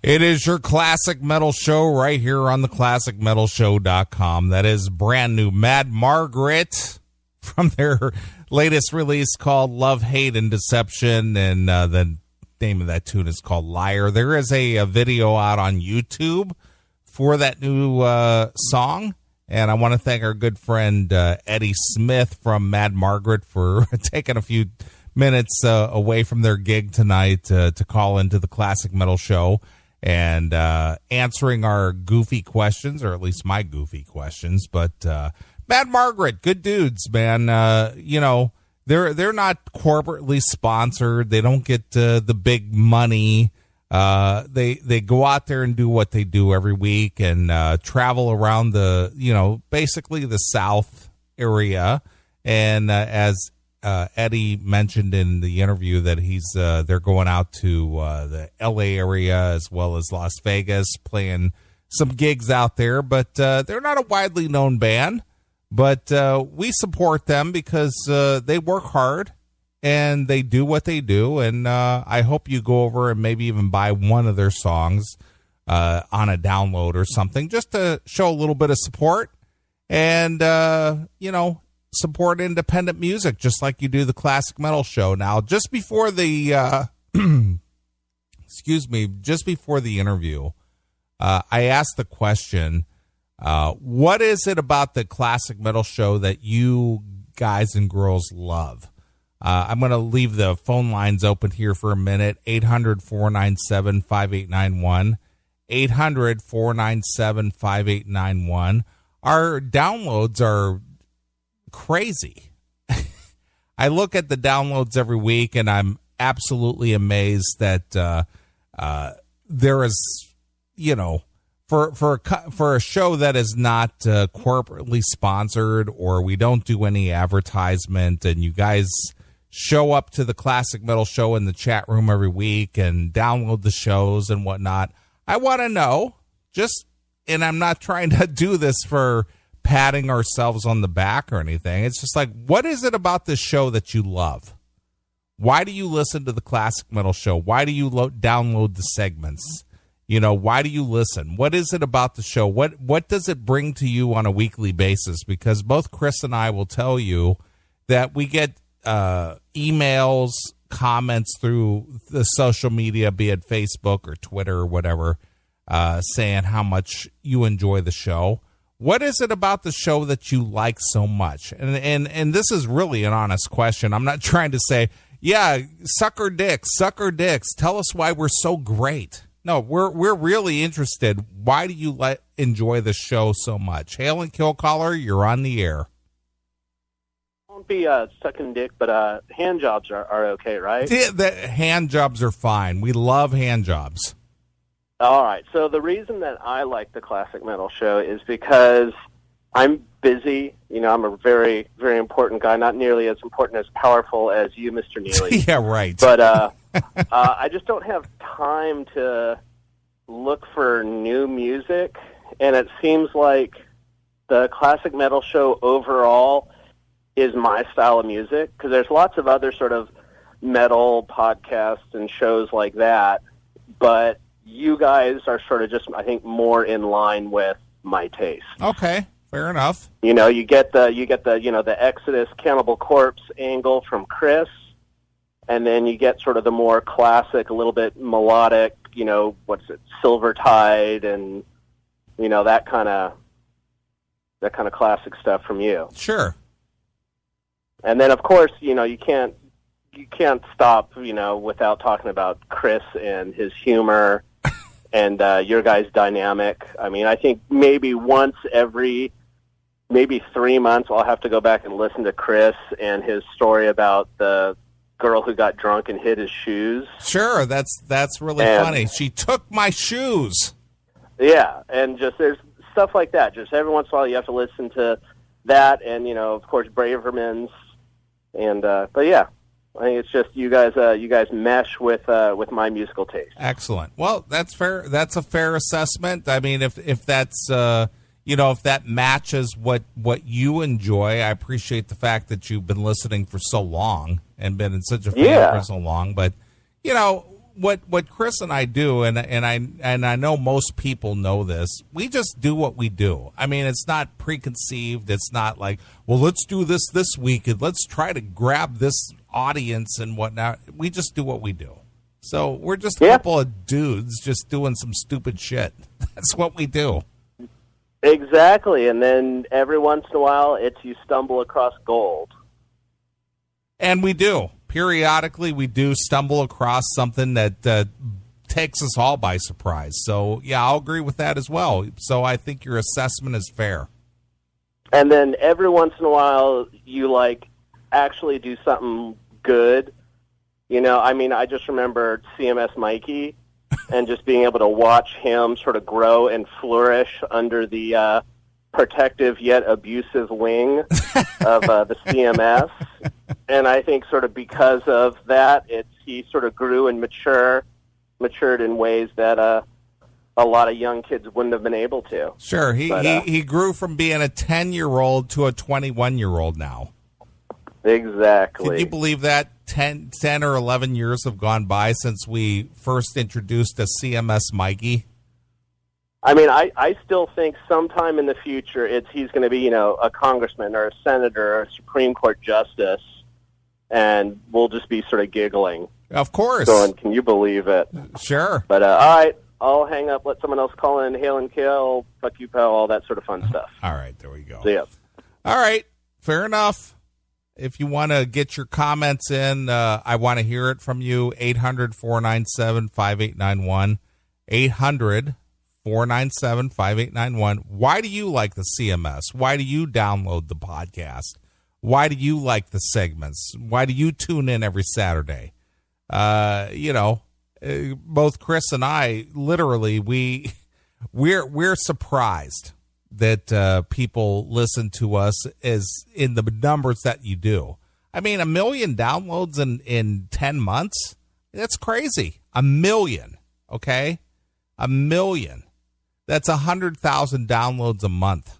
It is your Classic Metal Show right here on the ClassicMetalShow.com. That is brand new. Mad Margaret from their latest release called Love, Hate, and Deception. And the name of that tune is called Liar. There is a video out on YouTube for that new song. And I want to thank our good friend Eddie Smith from Mad Margaret for taking a few minutes away from their gig tonight to call into the Classic Metal Show and answering our goofy questions, or at least my goofy questions. But Mad Margaret, good dudes, man. They're not corporately sponsored. They don't get the big money. They go out there and do what they do every week and travel around basically the South area. And as Eddie mentioned in the interview that they're going out to the LA area as well as Las Vegas, playing some gigs out there, but they're not a widely known band, but we support them because they work hard and they do what they do. And I hope you go over and maybe even buy one of their songs on a download or something, just to show a little bit of support and, support independent music, just like you do the Classic Metal Show. Now, just before the just before the interview, I asked the question, what is it about the Classic Metal Show that you guys and girls love? I'm going to leave the phone lines open here for a minute. 800-497-5891. 800-497-5891. Our downloads are crazy. I look at the downloads every week and I'm absolutely amazed that there is, for a show that is not corporately sponsored, or we don't do any advertisement, and you guys show up to the Classic Metal Show in the chat room every week and download the shows and whatnot. I want to know, and I'm not trying to do this for patting ourselves on the back or anything. It's just like, what is it about this show that you love? Why do you listen to the Classic Metal Show? Why do you download the segments? Why do you listen? What is it about the show? What does it bring to you on a weekly basis? Because both Chris and I will tell you that we get emails, comments through the social media, be it Facebook or Twitter or whatever, saying how much you enjoy the show. What is it about the show that you like so much? And this is really an honest question. I'm not trying to say, yeah, suck our dicks. Tell us why we're so great. No, we're really interested. Why do you enjoy the show so much? Hail and Kill Caller, you're on the air. Won't be sucking dick, but hand jobs are okay, right? Yeah, the hand jobs are fine. We love hand jobs. All right. So the reason that I like the Classic Metal Show is because I'm busy. I'm a very, very important guy, not nearly as important as powerful as you, Mr. Neely. Yeah, right. But I just don't have time to look for new music, and it seems like the Classic Metal Show overall is my style of music, because there's lots of other sort of metal podcasts and shows like that, but you guys are sort of just, I think, more in line with my taste. Okay, fair enough. You get the Exodus Cannibal Corpse angle from Chris, and then you get sort of the more classic, a little bit melodic, Silvertide, and that kind of classic stuff from you. Sure. And then, of course, you can't stop, without talking about Chris and his humor and your guys' dynamic. I mean, I think maybe once every 3 months I'll have to go back and listen to Chris and his story about the girl who got drunk and hid his shoes. Sure, that's really funny. She took my shoes. Yeah, and just there's stuff like that. Just every once in a while you have to listen to that, and of course Braverman's. And but yeah, I think it's just you guys mesh with my musical taste. Excellent. Well, that's fair. That's a fair assessment. I mean, if that's if that matches what you enjoy, I appreciate the fact that you've been listening for so long and been in such a fan for so long. But what Chris and I do, and I know most people know this. We just do what we do. I mean, it's not preconceived. It's not like, well, let's do this week and let's try to grab this audience and whatnot. We just do what we do. So we're just a couple of dudes just doing some stupid shit. That's what we do. Exactly, and then every once in a while, you stumble across gold. And we do. Periodically, we do stumble across something that takes us all by surprise. So, yeah, I'll agree with that as well. So I think your assessment is fair. And then every once in a while, you, actually do something good. I mean, I just remember CMS Mikey and just being able to watch him sort of grow and flourish under the protective yet abusive wing of the CMS. And I think sort of because of that, he sort of grew and matured in ways that a lot of young kids wouldn't have been able to. Sure, he grew from being a 10-year-old to a 21-year-old now. Exactly. Can you believe that? 10 or 11 years have gone by since we first introduced a CMS Mikey. I mean, I still think sometime in the future he's going to be, a congressman or a senator or a Supreme Court justice, and we'll just be sort of giggling. Of course. Going, can you believe it? Sure. But, all right, I'll hang up, let someone else call in, hail and kill, fuck you, pal, all that sort of fun stuff. All right, there we go. See ya. All right, fair enough. If you want to get your comments in, I want to hear it from you. 800-497-5891. 800-497-5891. Why do you like the CMS? Why do you download the podcast? Why do you like the segments? Why do you tune in every Saturday? Both Chris and I, literally, we're surprised that people listen to us as in the numbers that you do. I mean, 1 million downloads in 10 months? That's crazy. 1 million, okay? 1 million. That's 100,000 downloads a month.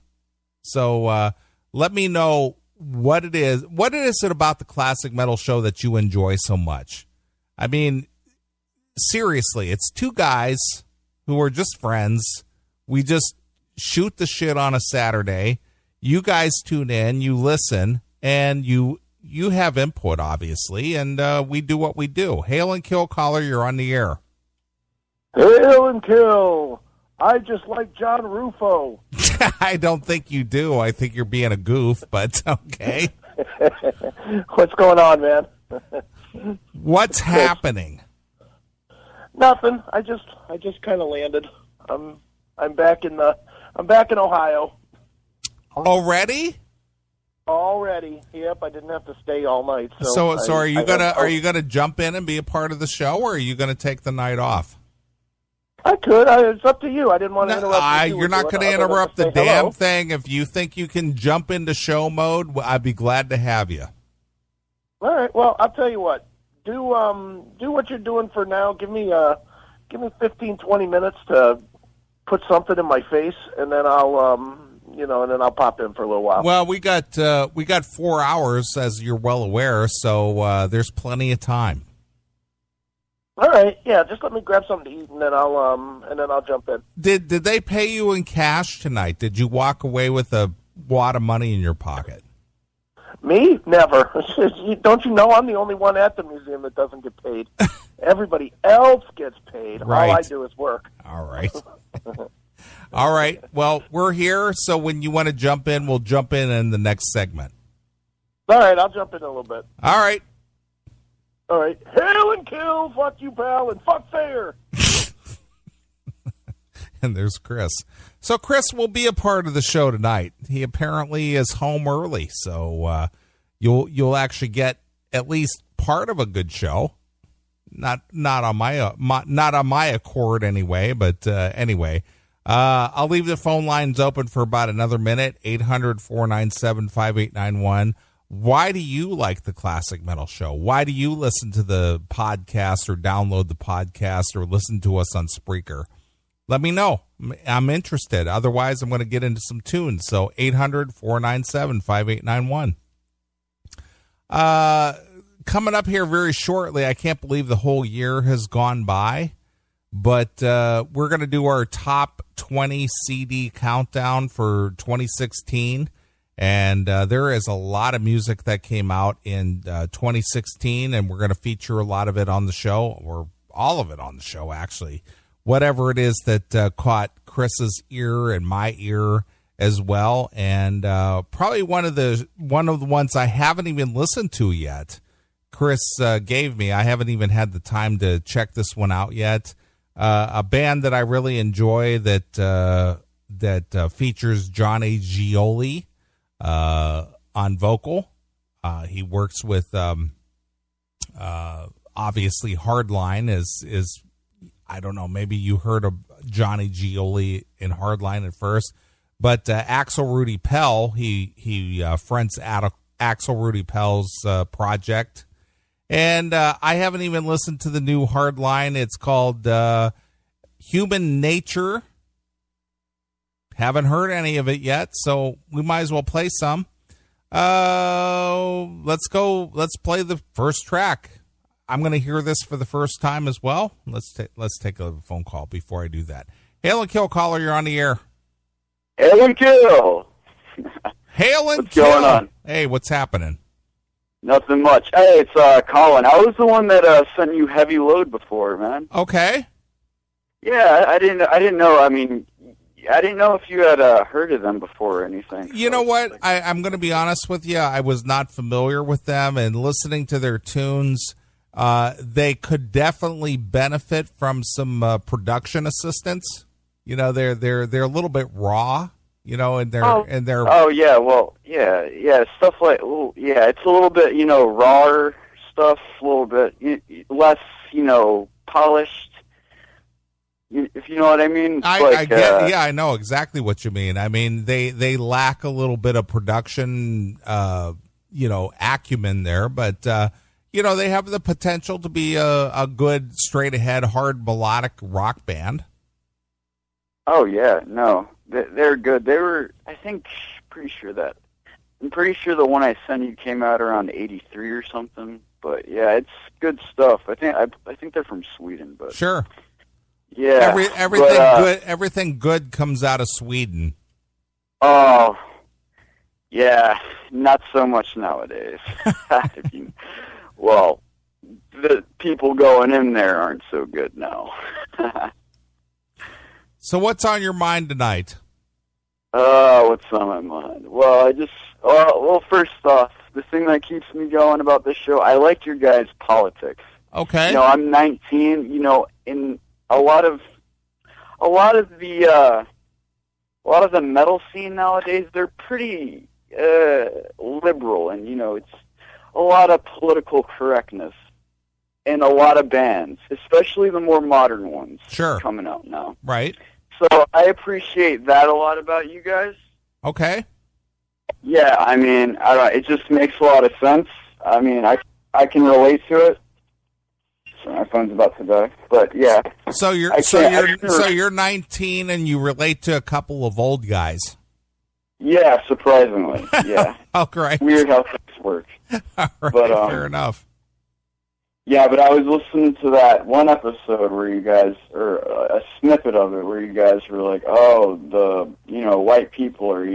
So let me know what it is. What is it about the Classic Metal Show that you enjoy so much? I mean, seriously, it's two guys who are just friends. We just shoot the shit on a Saturday. You guys tune in, you listen, and you have input, obviously, and we do what we do. Hail and kill, caller, you're on the air. Hail and kill. I just like John Rufo. I don't think you do. I think you're being a goof, but okay. What's going on, man? What's happening? Nothing. I just kind of landed. I'm back in Ohio. Already? Already. Yep. I didn't have to stay all night. So are you gonna jump in and be a part of the show, or are you gonna take the night off? I could. It's up to you. I didn't want to interrupt you. You're not going to interrupt the damn thing. If you think you can jump into show mode, I'd be glad to have you. All right. Well, I'll tell you what. Do what you're doing for now. Give me 15, 20 minutes to put something in my face, and then I'll pop in for a little while. Well, we got 4 hours, as you're well aware, so there's plenty of time. All right, yeah. Just let me grab something to eat, and then I'll jump in. Did they pay you in cash tonight? Did you walk away with a wad of money in your pocket? Me? Never. Don't you know I'm the only one at the museum that doesn't get paid? Everybody else gets paid. Right. All I do is work. All right. All right. Well, we're here, so when you want to jump in, we'll jump in the next segment. All right, I'll jump in a little bit. All right. All right. Hail and kill, fuck you, pal, and fuck fair. And there's Chris. So Chris will be a part of the show tonight. He apparently is home early, so you'll actually get at least part of a good show. Not on my accord anyway, but anyway. I'll leave the phone lines open for about another minute. 800-497-5891. Why do you like the Classic Metal Show? Why do you listen to the podcast or download the podcast or listen to us on Spreaker? Let me know. I'm interested. Otherwise, I'm going to get into some tunes. So 800-497-5891. coming up here very shortly. I can't believe the whole year has gone by, but we're going to do our top 20 CD countdown for 2016. And there is a lot of music that came out in 2016, and we're going to feature a lot of it on the show, or all of it on the show, actually. Whatever it is that caught Chris's ear and my ear as well, and probably one of the ones I haven't even listened to yet. Chris gave me. I haven't even had the time to check this one out yet. A band that I really enjoy that features Johnny Gioli on vocal. He works with obviously Hardline is I don't know, maybe you heard of Johnny Gioli in Hardline at first, but Axel Rudy Pell, he fronts Axel Rudy Pell's project, and I haven't even listened to the new Hardline. It's called Human Nature. Haven't heard any of it yet, so we might as well play some. Let's go. Let's play the first track. I'm going to hear this for the first time as well. Let's take a phone call before I do that. Hail and Kill caller, you're on the air. Hail and Kill. Hail and What's Kill. going on? Hey, what's happening? Nothing much. Hey, it's Colin. I was the one that sent you Heavy Load before, man. Okay. Yeah, I didn't know. I mean, I didn't know if you had heard of them before or anything. You know what? I'm going to be honest with you. I was not familiar with them, and listening to their tunes, they could definitely benefit from some production assistance. You know, they're a little bit raw. You know, and they're Oh yeah, well yeah stuff like it's a little bit rawer stuff, a little bit less polished. If you know what I mean. I get. Yeah, I know exactly what you mean. I mean, they lack a little bit of production, acumen there, but they have the potential to be a good, straight ahead, hard melodic rock band. Oh yeah, no, they're good. They were, I'm pretty sure the one I sent you came out around '83 or something. But yeah, it's good stuff. I think they're from Sweden, but sure. Yeah, everything good comes out of Sweden. Oh, yeah, not so much nowadays. Well, the people going in there aren't so good now. So what's on your mind tonight? What's on my mind? Well, first off, the thing that keeps me going about this show, I like your guys' politics. Okay. I'm 19, in a lot of the metal scene nowadays, they're pretty liberal, and it's a lot of political correctness in a lot of bands, especially the more modern ones. Sure. Coming out now. Right. So I appreciate that a lot about you guys. Okay. Yeah, I mean, it just makes a lot of sense. I mean, I can relate to it. So my phone's about to die, but yeah. So you're 19 and you relate to a couple of old guys. Yeah, surprisingly. Yeah. Oh, great. Weird how things work. All right, but, fair enough. Yeah, but I was listening to that one episode where you guys, or a snippet of it, where you guys were like, "Oh, the white people are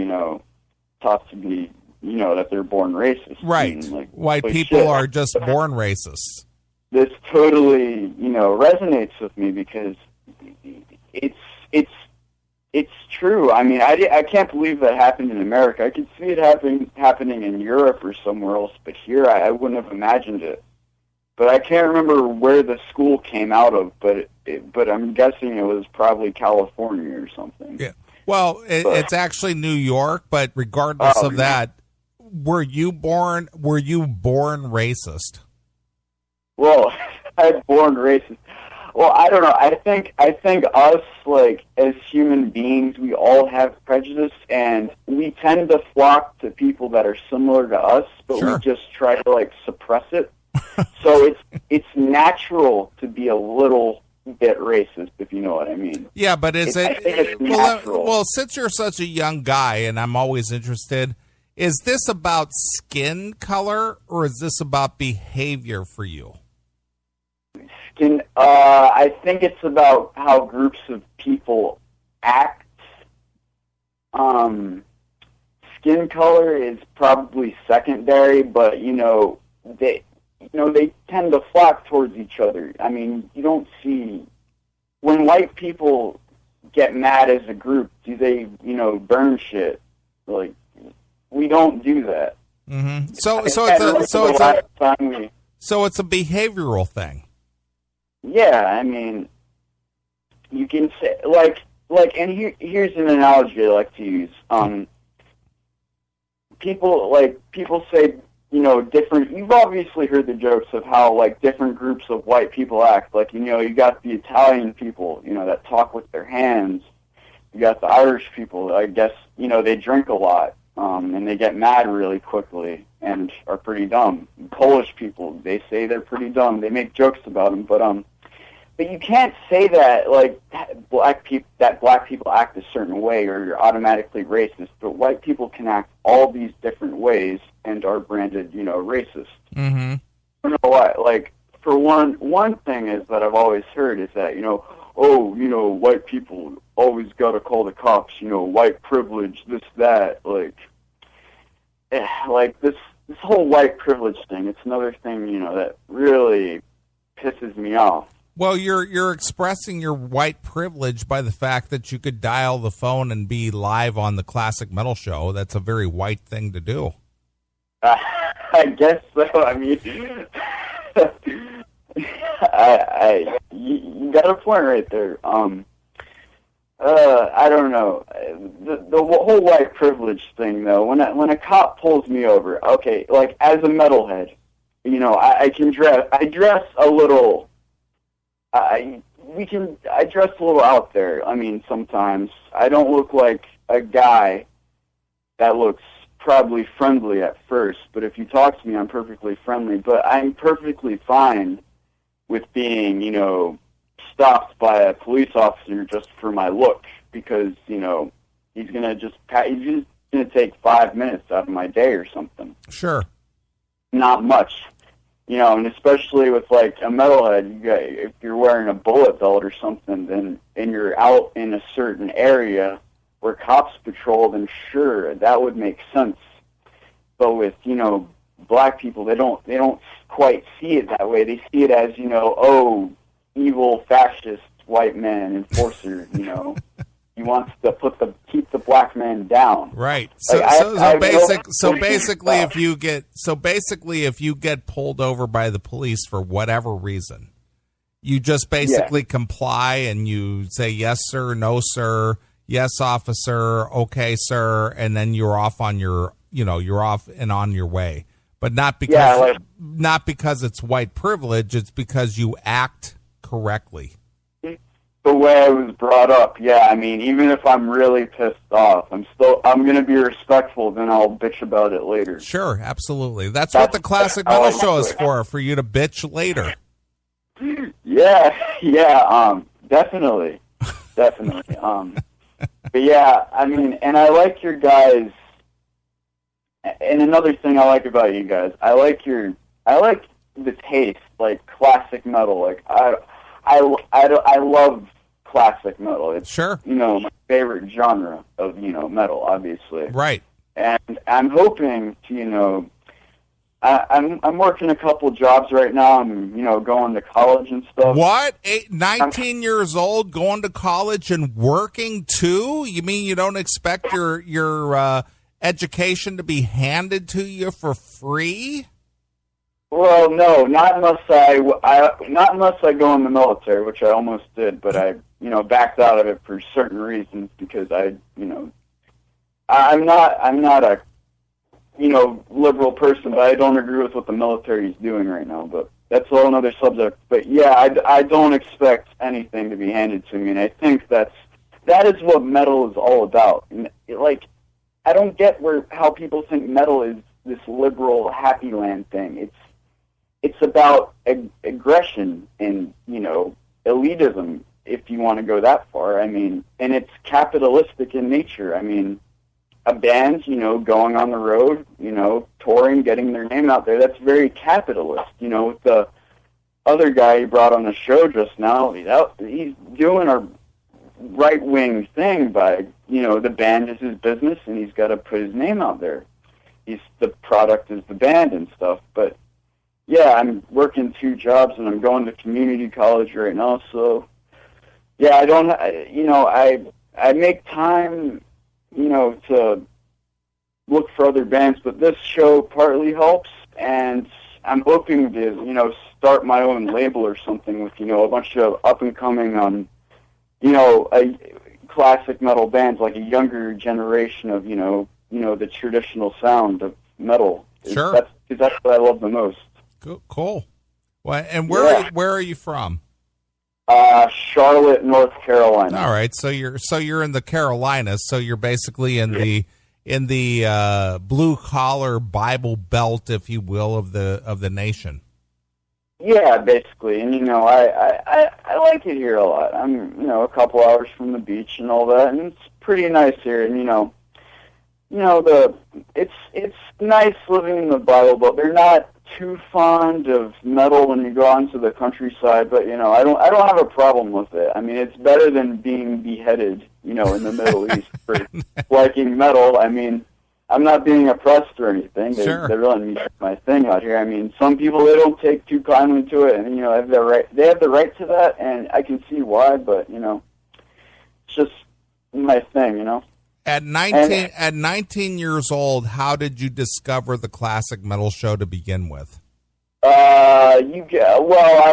taught to be that they're born racist." Right. And, like, white people shit. are just born racist. This totally resonates with me because it's true. I mean, I can't believe that happened in America. I could see it happening in Europe or somewhere else, but here I wouldn't have imagined it. But I can't remember where the school came out of, but I'm guessing it was probably California or something. Yeah. Well, it's actually New York, but regardless of that, were you born racist? Well, I'm born racist. Well, I don't know. I think us, like, as human beings, we all have prejudice, and we tend to flock to people that are similar to us, but Sure. we just try to, like, suppress it. So it's natural to be a little bit racist, if you know what I mean. Yeah, but I think it's natural. Well, since you're such a young guy, and I'm always interested, Is this about skin color or is this about behavior for you? I think it's about how groups of people act. Skin color is probably secondary, but they tend to flock towards each other. I mean, you don't see when white people get mad as a group, do they burn shit? Like, we don't do that. Mm-hmm. So it's a behavioral thing. Yeah, I mean, you can say and here's an analogy I like to use. People say, different. You've obviously heard the jokes of how different groups of white people act. You got the Italian people, that talk with their hands. You got the Irish people. I guess they drink a lot, and they get mad really quickly and are pretty dumb. Polish people, they say they're pretty dumb. They make jokes about them, but you can't say that black people act a certain way or you're automatically racist. But white people can act all these different ways and are branded, racist. Mm-hmm. I don't know why. For one thing is that I've always heard is that white people always got to call the cops. White privilege, this that. This whole white privilege thing. It's another thing that really pisses me off. Well, you're expressing your white privilege by the fact that you could dial the phone and be live on the Classic Metal Show. That's a very white thing to do. I guess so. I mean, you got a point right there. I don't know. The whole white privilege thing, though. When a cop pulls me over, okay, as a metalhead, I dress a little. I dress a little out there. I mean, sometimes I don't look like a guy that looks probably friendly at first, but if you talk to me, I'm perfectly friendly. But I'm perfectly fine with being, stopped by a police officer just for my look, because he's gonna take 5 minutes out of my day or something. Sure. Not much. And especially with a metalhead, if you're wearing a bullet belt or something, then and you're out in a certain area where cops patrol, then sure, that would make sense. But with black people, they don't quite see it that way. They see it as evil fascist white man enforcer. He wants to keep the black man down. Right. So basically, if you get pulled over by the police for whatever reason, you just basically comply and you say yes sir, no sir, yes officer, okay sir, and then you're off on your you're off and on your way. But not because it's white privilege. It's because you act correctly. The way I was brought up, yeah. I mean, even if I'm really pissed off, I'm going to be respectful. Then I'll bitch about it later. Sure, absolutely. That's what the Classic Metal Show is for you to bitch later. Yeah, definitely. But yeah, I mean, and I like your guys. And another thing I like about you guys, I like the taste, classic metal. I love classic metal. It's sure, my favorite genre of metal, obviously. Right. And I'm hoping to I'm working a couple jobs right now. I'm going to college and stuff. What? 19 years old, going to college and working too? You mean you don't expect your education to be handed to you for free? Well, no, not unless I go in the military, which I almost did, but I backed out of it for certain reasons because I'm not a liberal person, but I don't agree with what the military is doing right now. But that's a whole other subject. But yeah, I don't expect anything to be handed to me, and I think that is what metal is all about. And I don't get how people think metal is this liberal happy land thing. It's about aggression and elitism, if you want to go that far. I mean, and it's capitalistic in nature. I mean, a band, going on the road, touring, getting their name out there. That's very capitalist. With the other guy you brought on the show just now, he's doing a right-wing thing by, the band is his business and he's got to put his name out there. The product is the band and stuff. But, yeah, I'm working 2 jobs and I'm going to community college right now. So, yeah, I make time, to look for other bands, but this show partly helps, and I'm hoping to, start my own label or something with, a bunch of up-and-coming, classic metal bands, like a younger generation of, the traditional sound of metal. Sure. That's what I love the most. Cool. Well, and where are you from? Charlotte, North Carolina. All right, so you're in the Carolinas, so you're basically in the blue collar Bible Belt, if you will, of the nation. Yeah, basically, and I like it here a lot. I'm a couple hours from the beach and all that, and it's pretty nice here. And it's nice living in the Bible Belt. They're not too fond of metal when you go onto the countryside, but I don't have a problem with it. I mean, it's better than being beheaded, in the Middle East for liking metal. I mean, I'm not being oppressed or anything. Sure. They're letting me do my thing out here. I mean, some people, they don't take too kindly to it, and they have the right to that, and I can see why. But it's just my thing. At 19 years old, how did you discover the Classic Metal Show to begin with? I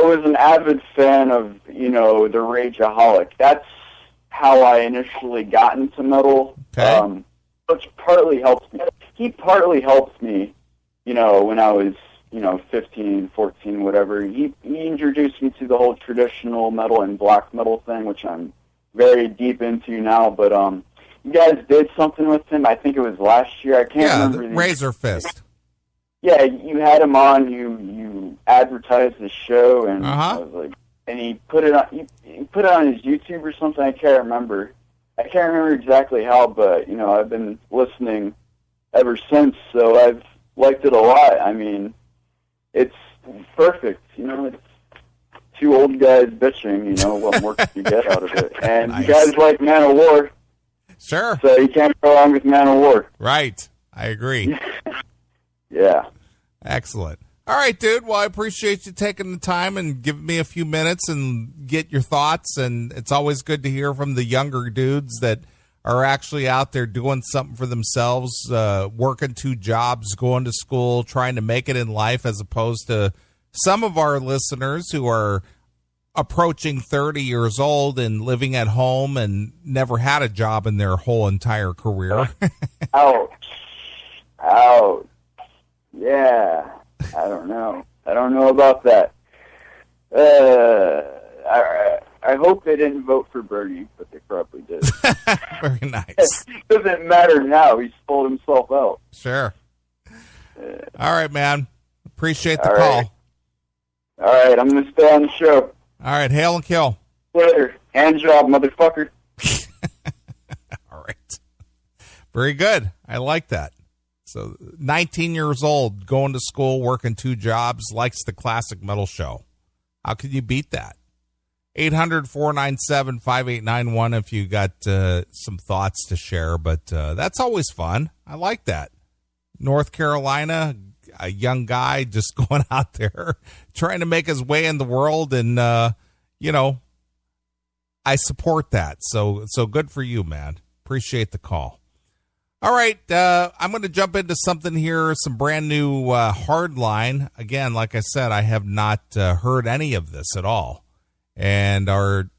was an avid fan of, the Rageaholic. That's how I initially got into metal. Okay. Which partly helped me. He partly helped me, when I was, 15, 14, whatever. He introduced me to the whole traditional metal and black metal thing, which I'm very deep into now, but, you guys did something with him. I think it was last year. I can't remember. Razor Fist. Yeah, you had him on. You advertised the show, and I was like, and he put it on. He put it on his YouTube or something. I can't remember. I can't remember exactly how, but I've been listening ever since. So I've liked it a lot. I mean, it's perfect. It's 2 old guys bitching. What more can you get out of it? And nice. You guys like Man of War. Sure. So you can't go wrong with Man of War. Right. I agree. Yeah. Excellent. All right, dude. Well, I appreciate you taking the time and giving me a few minutes and get your thoughts. And it's always good to hear from the younger dudes that are actually out there doing something for themselves, working 2 jobs, going to school, trying to make it in life, as opposed to some of our listeners who are approaching 30 years old and living at home and never had a job in their whole entire career. Ouch. Yeah. I don't know about that. I hope they didn't vote for Bernie, but they probably did. Very nice. It doesn't matter now. He's pulled himself out. Sure. All right, man. Appreciate the call. All right, I'm going to stay on the show. All right, hail and kill. Later. Hand job, motherfucker. All right. Very good. I like that. So 19 years old, going to school, working 2 jobs, likes the Classic Metal Show. How could you beat that? 800-497-5891 if you got some thoughts to share. But that's always fun. I like that. North Carolina, a young guy just going out there trying to make his way in the world. And, I support that. So good for you, man. Appreciate the call. All right, I'm going to jump into something here, some brand new Hardline. Again, like I said, I have not heard any of this at all. And our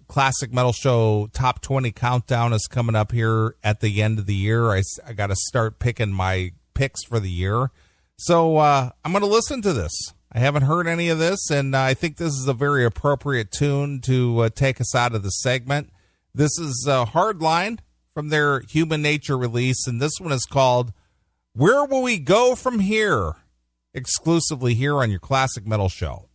Classic Metal Show Top 20 Countdown is coming up here at the end of the year. I got to start picking my picks for the year. So I'm going to listen to this. I haven't heard any of this, and I think this is a very appropriate tune to take us out of the segment. This is Hardline from their Human Nature release, and this one is called Where Will We Go From Here? Exclusively here on your Classic Metal Show.